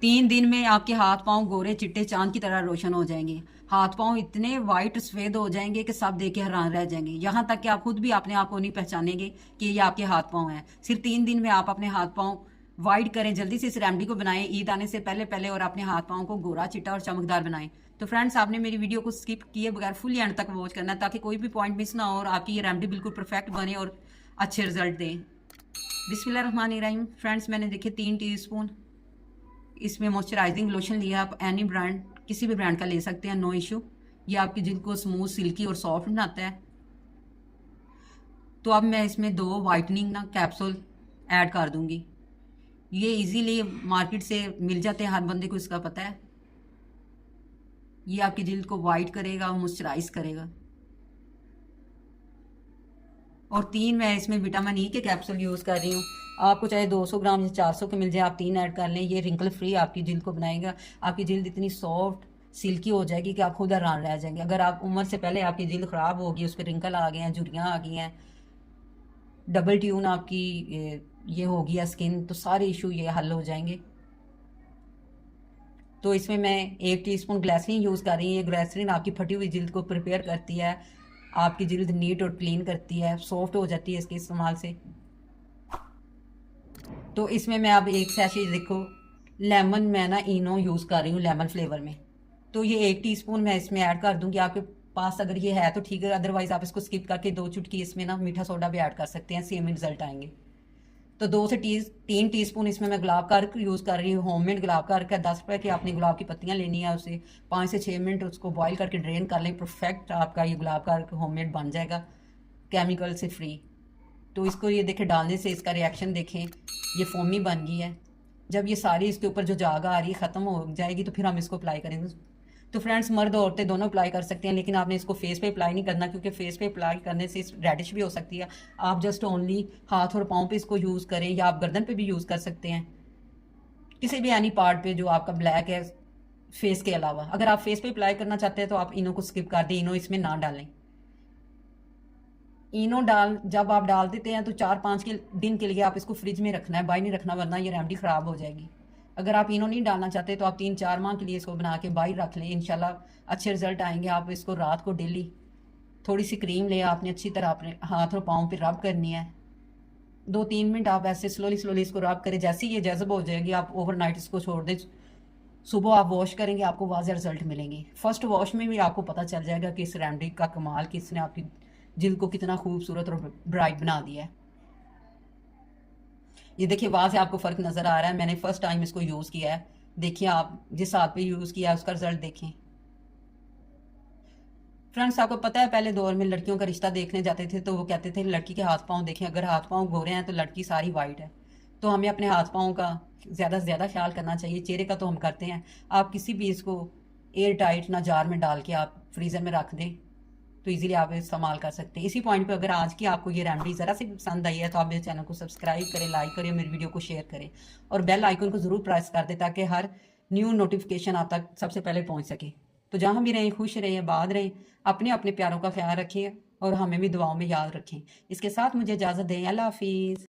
3 दिन में आपके हाथ पांव गोरे चिट्टे चांद की तरह रोशन हो जाएंगे। हाथ पांव इतने वाइट सफेद हो जाएंगे कि सब देख के हैरान रह जाएंगे। यहाँ तक कि आप खुद भी अपने आप को नहीं पहचानेंगे कि ये आपके हाथ पांव हैं। सिर्फ 3 दिन में आप अपने हाथ पांव वाइट करें। जल्दी से इस रेमेडी को बनाएं ईद आने से पहले पहले और अपने हाथ पांव को गोरा चिट्टा और चमकदार बनाएं। तो फ्रेंड्स, आपने मेरी वीडियो को स्किप किए बगैर फुल एंड तक वॉच करना है ताकि कोई भी पॉइंट मिस ना हो और आपकी ये रेमेडी बिल्कुल परफेक्ट बने और अच्छे रिजल्ट दें। बिस्मिल्लाहिर्रहमानिर्रहीम। फ्रेंड्स, मैंने देखे 3 टीस्पून इसमें मॉइस्चराइजिंग लोशन लिया। आप एनी ब्रांड किसी भी ब्रांड का ले सकते हैं, नो इशू। ये आपकी जिल्द को स्मूथ, सिल्की और सॉफ्ट बनाता है। तो अब मैं इसमें 2 वाइटनिंग ना कैप्सूल ऐड कर दूंगी। ये इजीली मार्केट से मिल जाते हैं, हर बंदे को इसका पता है। ये आपकी जिल्द को वाइट करेगा और मॉइस्चराइज करेगा। और 3 मैं इसमें विटामिन ई के कैप्सूल यूज़ कर रही हूँ। आपको चाहे 200 ग्राम या 400 के मिल जाए, आप 3 ऐड कर लें। ये रिंकल फ्री आपकी जिल्द को बनाएगा। आपकी जिल्द इतनी सॉफ्ट सिल्की हो जाएगी कि आप खुद हैरान रह जाएंगे। अगर आप उम्र से पहले आपकी जिल्द ख़राब होगी, उस पर रिंकल आ गए हैं, झुर्रियाँ आ गई हैं, डबल ट्यून आपकी ये होगी है स्किन, तो सारे इशू ये हल हो जाएंगे। तो इसमें मैं 1 टीस्पून ग्लिसरीन यूज़ कर रही हूँ। ये ग्लिसरीन आपकी फटी हुई जिल्द को प्रिपेयर करती है, आपकी जिल्द नीट और क्लीन करती है, सॉफ्ट हो जाती है इसके इस्तेमाल से। तो इसमें मैं अब 1 सैशे देखो लेमन मैं ना इनो यूज़ कर रही हूँ लेमन फ्लेवर में। तो ये 1 टीस्पून मैं इसमें ऐड कर दूँगी। आपके पास अगर ये है तो ठीक है, अदरवाइज़ आप इसको स्किप करके 2 चुटकी इसमें ना मीठा सोडा भी ऐड कर सकते हैं, सेम रिजल्ट आएंगे। तो 2 से 3 टीस्पून इसमें मैं गुलाब का अर्क यूज़ कर रही हूँ। होममेड गुलाब का अर्क है। 10 रुपये की आपने गुलाब की पत्तियाँ लेनी है, उसे 5 से 6 मिनट उसको बॉईल करके ड्रेन कर लें। परफेक्ट आपका ये गुलाब का अर्क होममेड बन जाएगा, केमिकल से फ्री। तो इसको ये देखें, डालने से इसका रिएक्शन देखें, ये फोमी बन गई है। जब ये सारी इसके ऊपर जो जाग आ रही है ख़त्म हो जाएगी तो फिर हम इसको अप्लाई करेंगे। तो फ्रेंड्स, मर्द और औरतें दोनों अप्लाई कर सकते हैं, लेकिन आपने इसको फेस पे अप्लाई नहीं करना, क्योंकि फेस पे अप्लाई करने से रेडिश भी हो सकती है। आप जस्ट ओनली हाथ और पाँव पे इसको यूज़ करें, या आप गर्दन पे भी यूज़ कर सकते हैं, किसी भी एनी पार्ट पे जो आपका ब्लैक है फेस के अलावा। अगर आप फेस पे अप्लाई करना चाहते हैं तो आप इनो को स्किप कर दें, इनो इसमें ना डालें। इनो जब आप डाल देते हैं तो 4-5 दिन के लिए आप इसको फ्रिज में रखना है, बाहर नहीं रखना, वरना ये रेमेडी ख़राब हो जाएगी। अगर आप इनो नहीं डालना चाहते तो आप 3-4 माह के लिए इसको बना के बाहर रख लें, इंशाल्लाह अच्छे रिजल्ट आएंगे। आप इसको रात को डेली थोड़ी सी क्रीम ले, आपने अच्छी तरह अपने हाथ और पाँव पे रब करनी है। 2-3 मिनट आप ऐसे स्लोली स्लोली इसको रब करें। जैसे ही ये जज़ब हो जाएगी, आप ओवरनाइट इसको छोड़ दें। सुबह आप वॉश करेंगे, आपको वाज़ेह रिजल्ट मिलेंगे। फर्स्ट वॉश में भी आपको पता चल जाएगा कि इस रेमेडी का कमाल, कि इसने आपकी जिल्द को कितना खूबसूरत और ब्राइट बना दिया है। ये देखिए, वहाँ से आपको फ़र्क नज़र आ रहा है। मैंने फ़र्स्ट टाइम इसको यूज़ किया है। देखिए, आप जिस हाथ पे यूज़ किया है उसका रिजल्ट देखें। फ्रेंड्स, आपको पता है पहले दौर में लड़कियों का रिश्ता देखने जाते थे तो वो कहते थे लड़की के हाथ पाँव देखें, अगर हाथ पाँव गोरे हैं तो लड़की सारी वाइट है। तो हमें अपने हाथ पाँव का ज़्यादा से ज़्यादा ख्याल करना चाहिए। चेहरे का तो हम करते हैं। आप किसी भी इसको एयर टाइट ना जार में डाल के आप फ्रीज़र में रख दें तो इजीली आप इस्तेमाल कर सकते हैं। इसी पॉइंट पे अगर आज की आपको ये रेमेडी ज़रा से पसंद आई है तो आप मेरे चैनल को सब्सक्राइब करें, लाइक करें, मेरी वीडियो को शेयर करें और बेल आइकन को ज़रूर प्रेस कर दें ताकि हर न्यू नोटिफिकेशन आप तक सबसे पहले पहुंच सके। तो जहाँ भी रहें, खुश रहें, आबाद रहें, अपने अपने प्यारों का ख्याल रखें और हमें भी दुआओं में याद रखें। इसके साथ मुझे इजाज़त दें। अल्लाह हाफिज़।